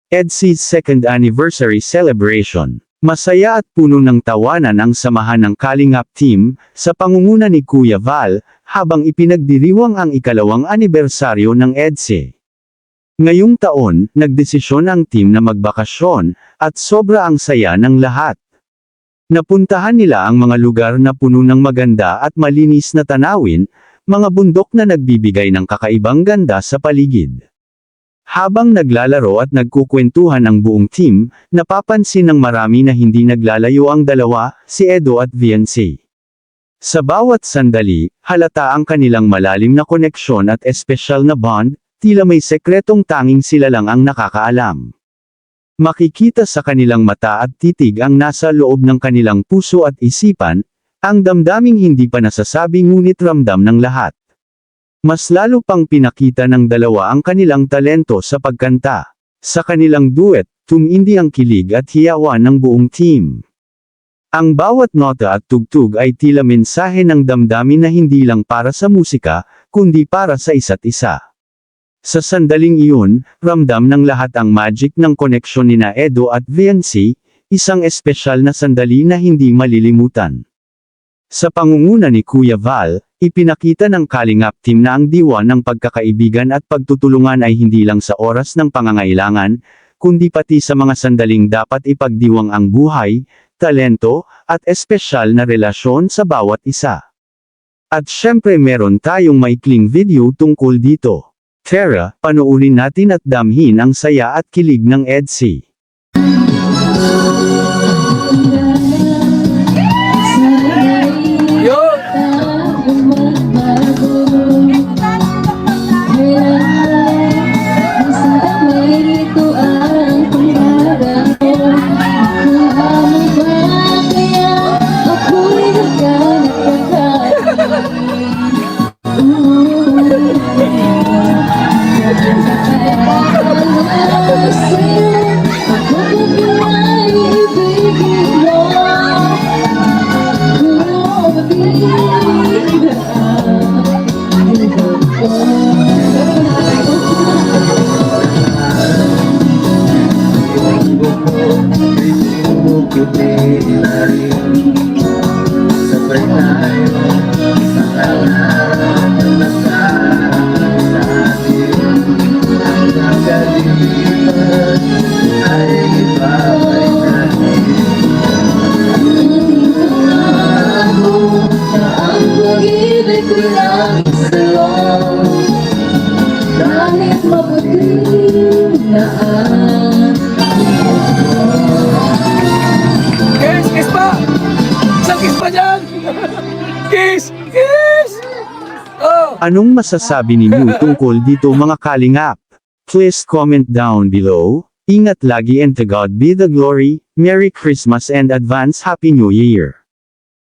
EDSI's second anniversary celebration. Masaya at puno ng tawanan ang samahan ng Kalingap team, sa pangunguna ni Kuya Val, habang ipinagdiriwang ang ikalawang anibersaryo ng EDSI. Ngayong taon, nagdesisyon ang team na magbakasyon, at sobra ang saya ng lahat. Napuntahan nila ang mga lugar na puno ng maganda at malinis na tanawin, mga bundok na nagbibigay ng kakaibang ganda sa paligid. Habang naglalaro at nagkukwentuhan ang buong team, napapansin ng marami na hindi naglalayo ang dalawa, si Edo at Viancy. Sa bawat sandali, halata ang kanilang malalim na koneksyon at espesyal na bond, tila may sekretong tanging sila lang ang nakakaalam. Makikita sa kanilang mata at titig ang nasa loob ng kanilang puso at isipan, ang damdaming hindi pa nasasabi ngunit ramdam ng lahat. Mas lalo pang pinakita ng dalawa ang kanilang talento sa pagkanta. Sa kanilang duet, tumindi ang kilig at hiyawan ng buong team. Ang bawat nota at tugtog ay tila mensahe ng damdamin na hindi lang para sa musika, kundi para sa isa't isa. Sa sandaling iyon, ramdam ng lahat ang magic ng koneksyon nina Edo at Viancy, isang espesyal na sandali na hindi malilimutan. Sa pangunguna ni Kuya Val, ipinakita ng Kalingap team na ang diwa ng pagkakaibigan at pagtutulungan ay hindi lang sa oras ng pangangailangan, kundi pati sa mga sandaling dapat ipagdiwang ang buhay, talento, at espesyal na relasyon sa bawat isa. At syempre meron tayong maikling video tungkol dito. Tara, panoorin natin at damhin ang saya at kilig ng EDSI. Kiss pa! Isang kiss pa dyan! Kiss! Kiss! Oh! Anong masasabi ninyo tungkol dito mga Kalingap? Please comment down below. Ingat lagi and to God be the glory. Merry Christmas and advance Happy New Year!